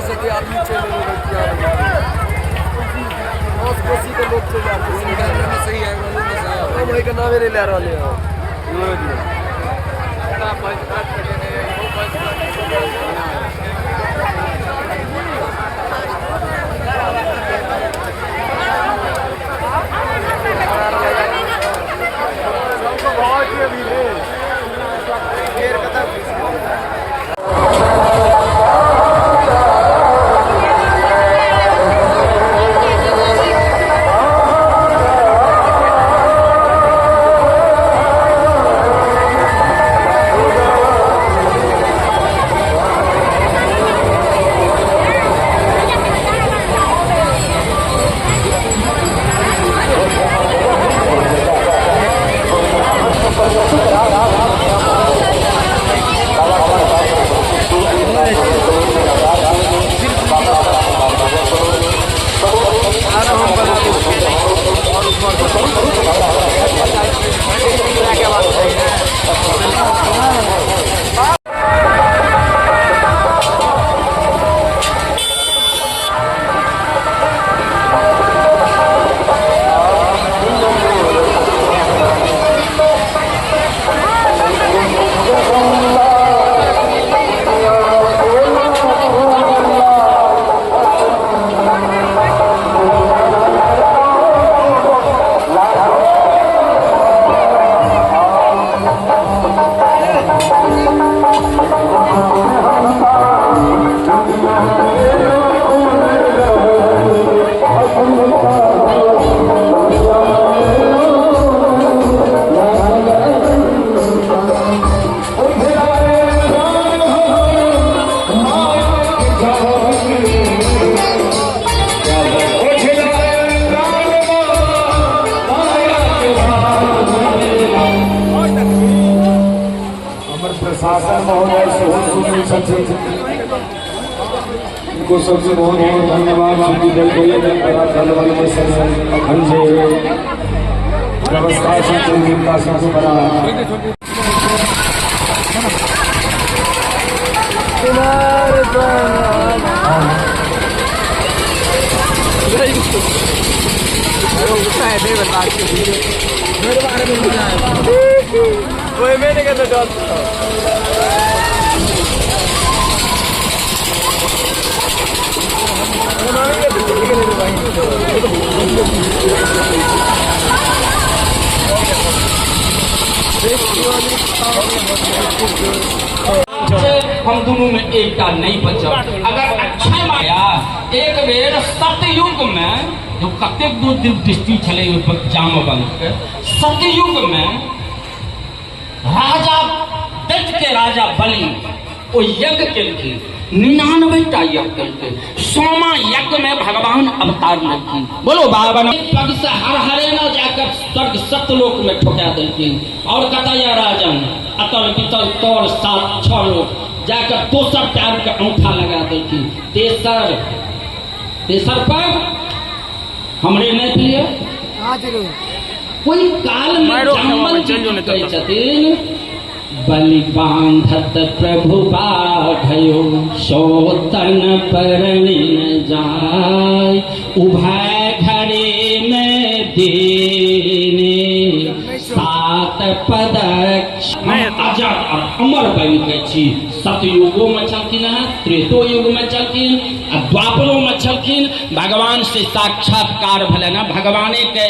सके आदमी चले कोसी के लोग चले जाते हैं। सही है भाई का नाम मेरे ले वाले प्रशासन महोदय इनको सबसे बहुत बहुत धन्यवाद। अखंड व्यवस्था से सबसे बड़ा कोई मैंने कहता था हम दोनों में एकता नहीं बचा। अगर अच्छा माया एक बेर सतयुग में जो कतेक दूर दृष्टि छले जामवंत के सतयुग में राजा दत्त के राजा बलि वो यज्ञ के 99टा यज्ञ करके 100वां यज्ञ में भगवान अवतार लेकिन बोलो बाबा पग से हर हरे न जाकर स्वर्ग सतलोक में ठोका देलखिन और कतया राजन अतल पितल तौर 7-6 लोग जाकर दोसर पैर के अंगूठा लगा देलखिन। तेसर पर हमरे नहीं लिए कोई काल में जामवंत छथिन बलि बांधत प्रभु बाढ़यो सोतन परणी न जाय उभय घरे में देने 7 पदक अजर अमर बन के छी। सतयुगो में चलखिन त्रेतो युग में चलखिन द्वापरों में चलखिन भगवान से साक्षात्कार भले ना भगवाने के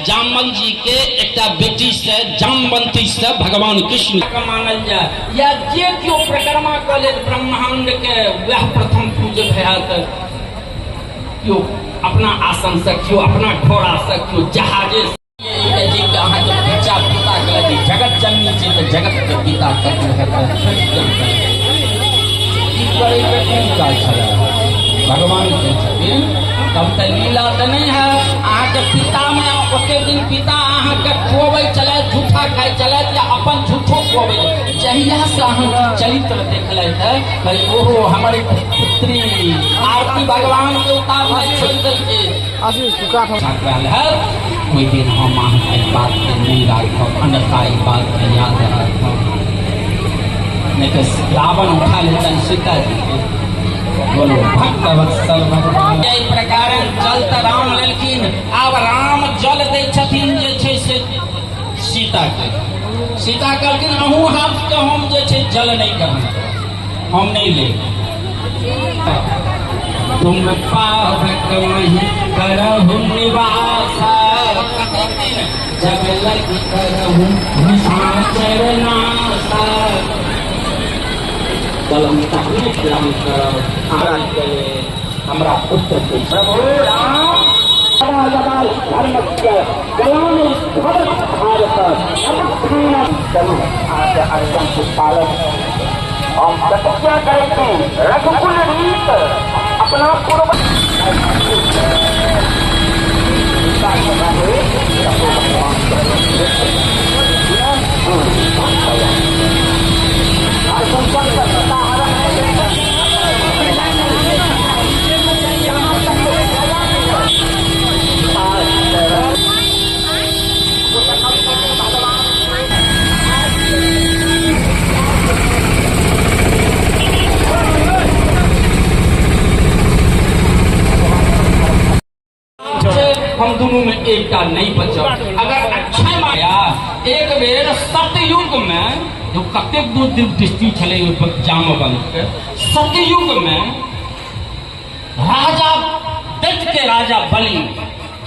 जामवंत जी के एक बेटी से जामवंती से भगवान कृष्ण मानल जाए या जे क्यों परिक्रमा कर ले ब्रह्मांड के वह प्रथम पूज्य भयात क्यों अपना आसन से क्यों अपना घोड़ा से क्यों जहाजे जगत जननी से जगत के पिता भगवान के तब तक लीला तो नहीं है अहाँ के पिता में ओते दिन पिता अहाँ के खोबै चले झूठा खाए चले या अपन झूठो खोबै जहिया से अहाँ चरित्र देखले है भाई ओहो हमारी पुत्री आरती भगवान के उतार में छोड़ देलके आजी सुका है कोई दिन हम अहाँ के बात के नहीं राखब अन्यथा ई बात के याद राखब नहीं तो रावण उठा लेता सीता जी के। बोलो भक्त वत्सल भगवान। एहि प्रकार जल तऽ राम लेलखिन, आब राम जल दै छथिन जे छै से सीता के। सीता कहलखिन अहूँ हाथ के हम जे छै जल नहीं करब, हम नहीं ले। तुम पावक मही करहु निवास, जब लग करहु निशाचर नाश। कलम तकलीफ लम करब हमरा पुत्र के प्रभु राम धर्मस्य कलानि भरत भारत अनुष्ठान करू आज अर्जन पालन। हम प्रतिज्ञा करते रघुकुल रीत अपना पूर्व हम दोनों में एकटा नहीं बचल। अगर अक्षय माया एक बेर सतयुग में जो कतेक दो दृष्टि छले जामवंत के, सतयुग में राजा दैत्य के राजा बलि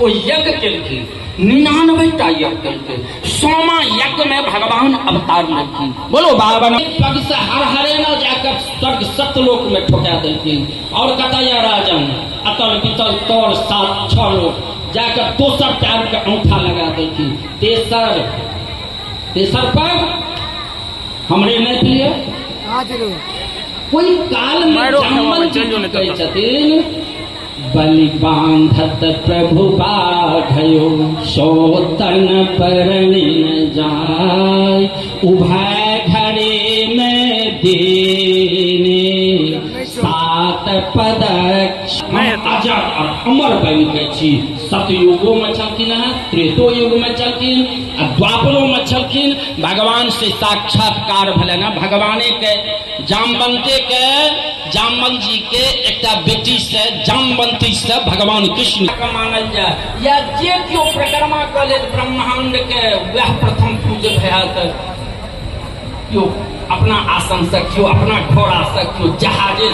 ओ यज्ञ केलखिन, 99टा यज्ञ केलखिन। 100वां यज्ञ में भगवान अवतार लेलखिन। बोलो बाबा पग से हर हरे न जाकर स्वर्ग सतलोक में ठोका देलखिन। और कतया राजन अतल पितल तौर 7-6 लोग जाकर दोसर पैर का अंगूठा लगा देती। तेसर पर हमरे नहीं प्रिय कोई काल में जामवंत कहै छथिन, बलि बांधत प्रभु बाढ़यो सोतन परणी न जाय, उभय घरे में देने 7 पदक। अजर और अमर बन के छी। सतयुगो में चलखिन है, त्रेतो युग में चलखिन, द्वापरों में चलखिन। भगवान से साक्षात्कार भले ना भगवाने के जामवंत जी के एकटा बेटी से जामवंती से भगवान कृष्ण मानल जाए। या जे क्यों परिक्रमा कर ले ब्रह्मांड के वह प्रथम पूज्य भयात। क्यों अपना आसन से, क्यों अपना घोड़ा से, क्यों जहाजे